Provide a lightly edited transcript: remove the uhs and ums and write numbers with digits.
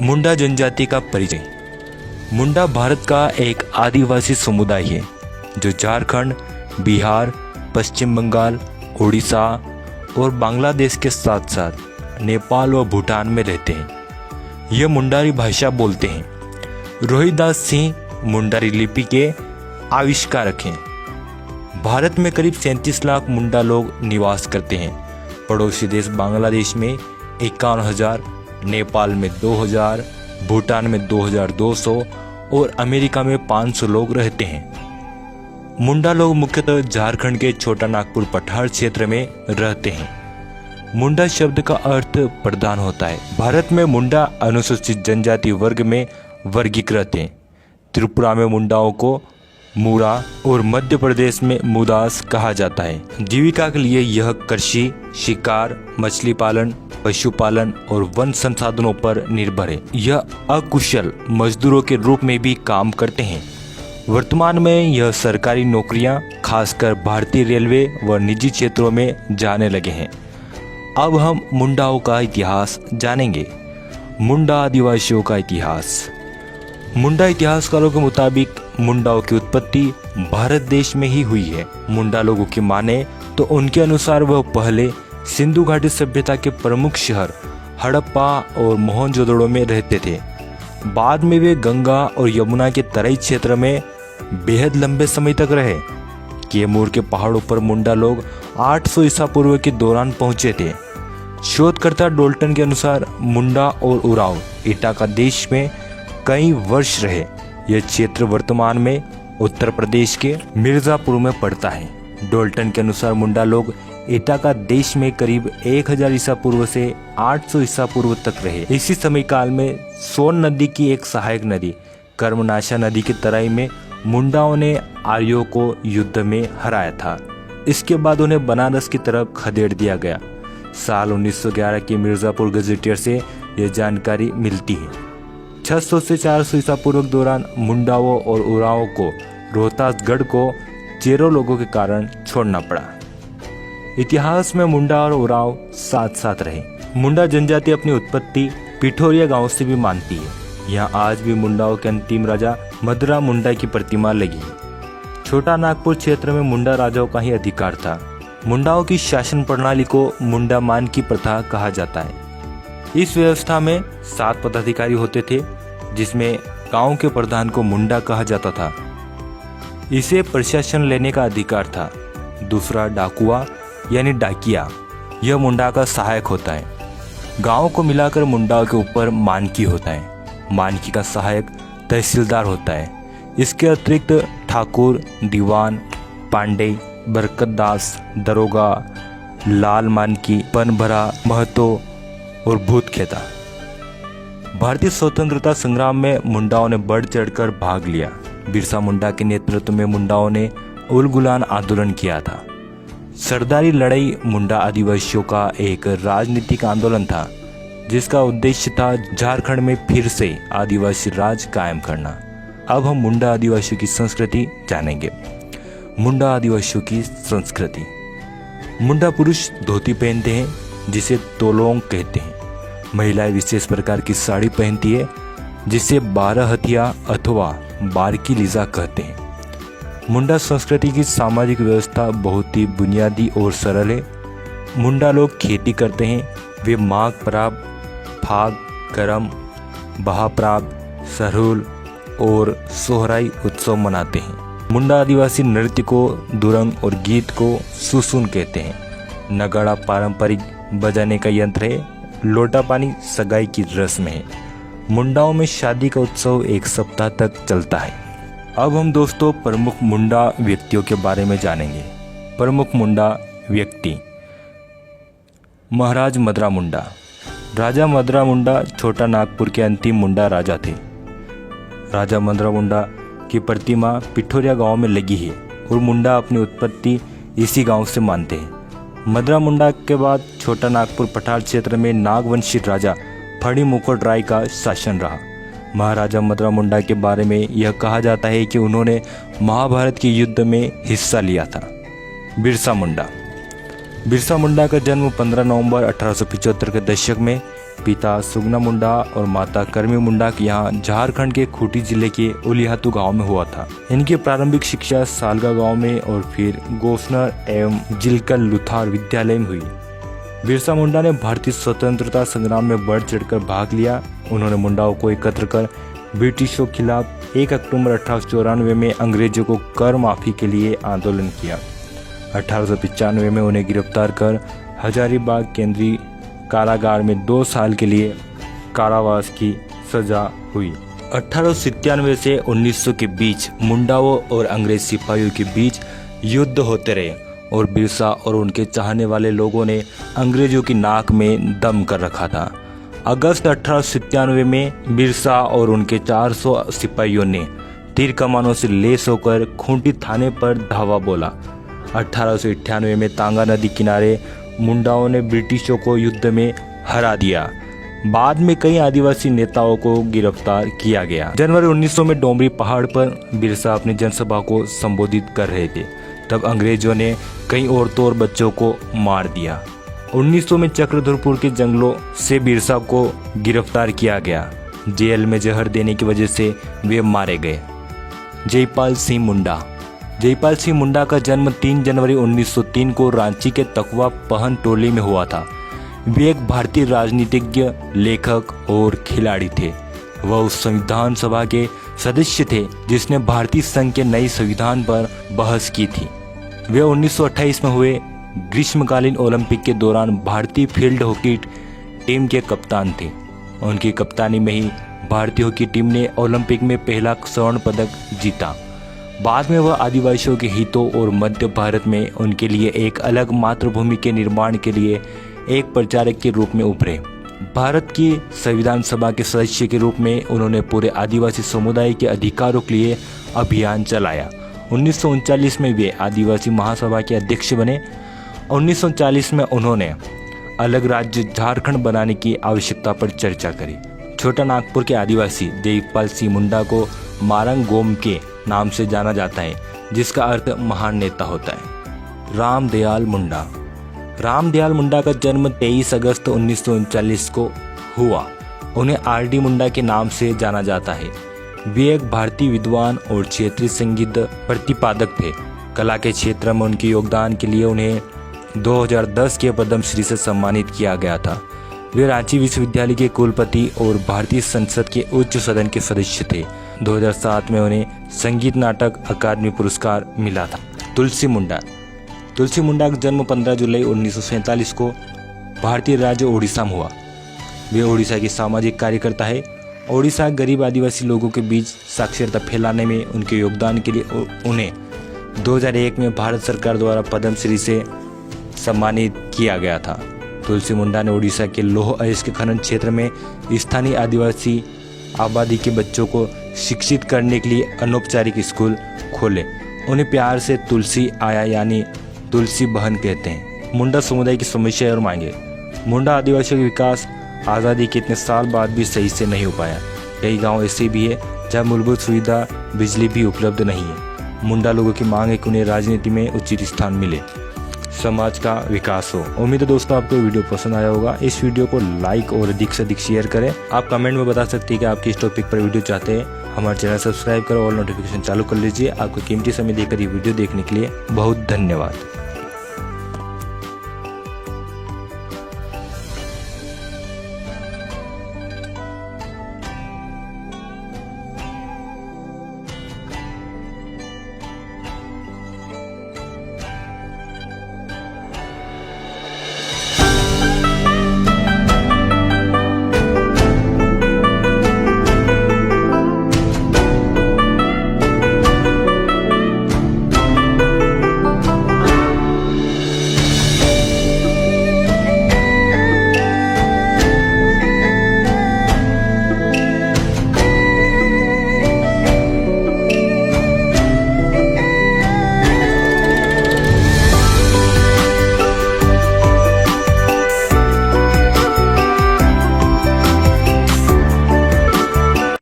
मुंडा जनजाति का परिचय। मुंडा भारत का एक आदिवासी समुदाय है जो झारखंड, बिहार, पश्चिम बंगाल, उड़ीसा और बांग्लादेश के साथ साथ नेपाल व भूटान में रहते हैं। यह मुंडारी भाषा बोलते हैं। रोहिदास सिंह मुंडारी लिपि के आविष्कारक हैं। भारत में करीब 37 लाख मुंडा लोग निवास करते हैं। पड़ोसी देश बांग्लादेश में 51,000, नेपाल में 2,000, भूटान में 2,200 और अमेरिका में 500 लोग रहते हैं। मुंडा लोग मुख्यतः झारखंड के छोटा नागपुर पठार क्षेत्र में रहते हैं। मुंडा शब्द का अर्थ प्रधान होता है। भारत में मुंडा अनुसूचित जनजाति वर्ग में वर्गीकृत हैं। त्रिपुरा में मुंडाओं को मूरा और मध्य प्रदेश में मुदास कहा जाता है। जीविका के लिए यह कृषि, शिकार, मछली पालन, पशुपालन और वन संसाधनों पर निर्भर है। यह अकुशल मजदूरों के रूप में भी काम करते हैं। वर्तमान में यह सरकारी नौकरियां खासकर भारतीय रेलवे व निजी क्षेत्रों में जाने लगे हैं। अब हम मुंडाओं का इतिहास जानेंगे। मुंडा आदिवासियों का इतिहास। मुंडा इतिहासकारों के मुताबिक मुंडाओं की उत्पत्ति भारत देश में ही हुई है। मुंडा लोगों की माने तो उनके अनुसार वह पहले सिंधु घाटी सभ्यता के प्रमुख शहर हड़प्पा और मोहनजोदड़ो में रहते थे। बाद में वे गंगा और यमुना के तराई क्षेत्र में बेहद लंबे समय तक रहे। कैमूर के पहाड़ों पर मुंडा लोग 800 ईसा पूर्व के दौरान पहुंचे थे। शोधकर्ता डोल्टन के अनुसार मुंडा और उराव इटाका देश में कई वर्ष रहे। यह क्षेत्र वर्तमान में उत्तर प्रदेश के मिर्जापुर में पड़ता है। डोल्टन के अनुसार मुंडा लोग इटाका देश में करीब 1000 ईसा पूर्व से 800 ईसा पूर्व तक रहे। इसी समय काल में सोन नदी की एक सहायक नदी कर्मनाशा नदी की तराई में मुंडाओं ने आर्यों को युद्ध में हराया था। इसके बाद उन्हें बनारस की तरफ खदेड़ दिया गया। साल 1911 के मिर्जापुर गजेटियर से यह जानकारी मिलती है। 600 से 400 ईसा पूर्व के दौरान मुंडाओं और उरावों को रोहतासगढ़ को चेरो लोगों के कारण छोड़ना पड़ा। इतिहास में मुंडा और उराव साथ साथ रहे। मुंडा जनजाति अपनी उत्पत्ति पिठोरिया गांव से भी मानती है। यहाँ आज भी मुंडाओं के अंतिम राजा मदरा मुंडा की प्रतिमा लगी है। छोटा नागपुर क्षेत्र में मुंडा राजाओं का ही अधिकार था। मुंडाओं की शासन प्रणाली को मुंडा मान की प्रथा कहा जाता है। इस व्यवस्था में 7 पदाधिकारी होते थे, जिसमें गांव के प्रधान को मुंडा कहा जाता था। इसे प्रशासन लेने का अधिकार था। दूसरा डाकुआ यानी डाकिया, यह मुंडा का सहायक होता है। गांव को मिलाकर मुंडाओं के ऊपर मानकी होता है। मानकी का सहायक तहसीलदार होता है। इसके अतिरिक्त ठाकुर, दीवान, पांडे, बरकतदास, दरोगा, लाल मानकी, पनभरा, महतो और भूत खेता। भारतीय स्वतंत्रता संग्राम में मुंडाओं ने बढ़ चढ़कर भाग लिया। बिरसा मुंडा के नेतृत्व में मुंडाओं ने उलगुलान आंदोलन किया था। सरदारी लड़ाई मुंडा आदिवासियों का एक राजनीतिक आंदोलन था, जिसका उद्देश्य था झारखंड में फिर से आदिवासी राज कायम करना। अब हम मुंडा आदिवासियों की संस्कृति जानेंगे। मुंडा आदिवासियों की संस्कृति। मुंडा पुरुष धोती पहनते हैं, जिसे तोलोंग कहते हैं। महिलाएं विशेष प्रकार की साड़ी पहनती है, जिसे 12 हथिया अथवा बारकी लीजा कहते हैं। मुंडा संस्कृति की सामाजिक व्यवस्था बहुत ही बुनियादी और सरल है। मुंडा लोग खेती करते हैं। वे माघ पराब, फाग, करम, बहापराब, सरहुल और सोहराई उत्सव मनाते हैं। मुंडा आदिवासी नृत्य को दुरंग और गीत को सुसुन कहते हैं। नगाड़ा पारंपरिक बजाने का यंत्र है। लोटा पानी सगाई की रस्म है। मुंडाओं में शादी का उत्सव 1 सप्ताह तक चलता है। अब हम दोस्तों प्रमुख मुंडा व्यक्तियों के बारे में जानेंगे। प्रमुख मुंडा व्यक्ति। महाराज मदरा मुंडा। राजा मदरा मुंडा छोटा नागपुर के अंतिम मुंडा राजा थे। राजा मदरा मुंडा की प्रतिमा पिठोरिया गांव में लगी है और मुंडा अपनी उत्पत्ति इसी गांव से मानते हैं। मदरा मुंडा के बाद छोटा नागपुर पठार क्षेत्र में नागवंशी राजा फणी मुकुट राय का शासन रहा। महाराजा मदरा मुंडा के बारे में यह कहा जाता है कि उन्होंने महाभारत के युद्ध में हिस्सा लिया था। बिरसा मुंडा। बिरसा मुंडा का जन्म 15 नवंबर 1875 के दशक में पिता सुगना मुंडा और माता करमी मुंडा के यहाँ झारखंड के खूंटी जिले के उलिहातू गांव में हुआ था। इनकी प्रारंभिक शिक्षा सालगा गांव में और फिर गोफनर एवं जिलकल लुथार विद्यालय में हुई। बिरसा मुंडा ने भारतीय स्वतंत्रता संग्राम में बढ़ चढ़कर भाग लिया। उन्होंने मुंडाओं को एकत्र कर ब्रिटिशों के खिलाफ 1 अक्टूबर 1894 में अंग्रेजों को कर माफी के लिए आंदोलन किया। 1895 में उन्हें गिरफ्तार कर हजारीबाग केंद्रीय कारागार में 2 साल के लिए कारावास की सजा हुई। 1897 से 1900 के बीच मुंडाओं और अंग्रेज सिपाहियों के बीच युद्ध होते रहे और बिरसा और उनके चाहने वाले लोगों ने अंग्रेजों की नाक में दम कर रखा था। अगस्त 1897 में बिरसा और उनके 400 सिपाहियों ने तीर कमानों से लैस होकर खूंटी थाने पर धावा बोला। 1898 में तांगा नदी किनारे मुंडाओं ने ब्रिटिशों को युद्ध में हरा दिया। बाद में कई आदिवासी नेताओं को गिरफ्तार किया गया। जनवरी 1900 में डोमरी पहाड़ पर बिरसा अपनी जनसभा को संबोधित कर रहे थे, तब अंग्रेजों ने कई औरतों और बच्चों को मार दिया। 1900 में चक्रधरपुर के जंगलों से बिरसा को गिरफ्तार किया गया। जेल में जहर देने की वजह से वे मारे गए। जयपाल सिंह मुंडा। जयपाल सिंह मुंडा का जन्म 3 जनवरी 1903 को रांची के तकवा पहन टोली में हुआ था। वे एक भारतीय राजनीतिज्ञ, लेखक और खिलाड़ी थे। वह उस संविधान सभा के सदस्य थे जिसने भारतीय संघ के नए संविधान पर बहस की थी। वे 1928 में हुए ग्रीष्मकालीन ओलंपिक के दौरान भारतीय फील्ड हॉकी टीम के कप्तान थे। उनकी कप्तानी में ही भारतीय हॉकी टीम ने ओलंपिक में पहला स्वर्ण पदक जीता। बाद में वह आदिवासियों के हितों और मध्य भारत में उनके लिए एक अलग मातृभूमि के निर्माण के लिए एक प्रचारक के रूप में उभरे। भारत की संविधान सभा के सदस्य के रूप में उन्होंने पूरे आदिवासी समुदाय के अधिकारों के लिए अभियान चलाया। 1939 में वे आदिवासी महासभा के अध्यक्ष बने। 1940 में उन्होंने अलग राज्य झारखंड बनाने की आवश्यकता पर चर्चा करी। छोटा नागपुर के आदिवासी जयपाल सिंह मुंडा को मारंग गोम के नाम से जाना जाता है, जिसका अर्थ महान नेता होता है। रामदयाल मुंडा। रामदयाल मुंडा का जन्म 23 अगस्त 1939 को हुआ। उन्हें आर.डी. मुंडा के नाम से जाना जाता है। वे एक भारतीय विद्वान और क्षेत्रीय संगीत प्रतिपादक थे। कला के क्षेत्र में उनके योगदान के लिए उन्हें 2010 के पद्मश्री से सम्मानित किया गया था। वे रांची विश्वविद्यालय के कुलपति और भारतीय संसद के उच्च सदन के सदस्य थे। 2007 में उन्हें संगीत नाटक अकादमी पुरस्कार मिला था। तुलसी मुंडा। तुलसी मुंडा का जन्म 15 जुलाई 1947 को भारतीय राज्य ओडिशा में हुआ। वे ओडिशा की सामाजिक कार्यकर्ता है। ओडिशा गरीब आदिवासी लोगों के बीच साक्षरता फैलाने में उनके योगदान के लिए उन्हें 2001 में भारत सरकार द्वारा पद्मश्री से सम्मानित किया गया था। तुलसी मुंडा ने ओडिशा के लौह अयस्क खनन क्षेत्र में स्थानीय आदिवासी आबादी के बच्चों को शिक्षित करने के लिए अनौपचारिक स्कूल खोले। उन्हें प्यार से तुलसी आया यानी तुलसी बहन कहते हैं। मुंडा समुदाय की समस्या और मांगे। मुंडा आदिवासियों का विकास आज़ादी के इतने साल बाद भी सही से नहीं हो पाया। कई गांव ऐसे भी है जहां मूलभूत सुविधा बिजली भी उपलब्ध नहीं है। मुंडा लोगों की मांग है कि उन्हें राजनीति में उचित स्थान मिले, समाज का विकास हो। उम्मीद है दोस्तों आपको वीडियो पसंद आया होगा। इस वीडियो को लाइक और अधिक से अधिक शेयर करें। आप कमेंट में बता सकते हैं कि आप किस टॉपिक पर वीडियो चाहते हैं। हमारे चैनल सब्सक्राइब करो और नोटिफिकेशन चालू कर लीजिए। आपको कीमती समय देकर ये वीडियो देखने के लिए बहुत धन्यवाद।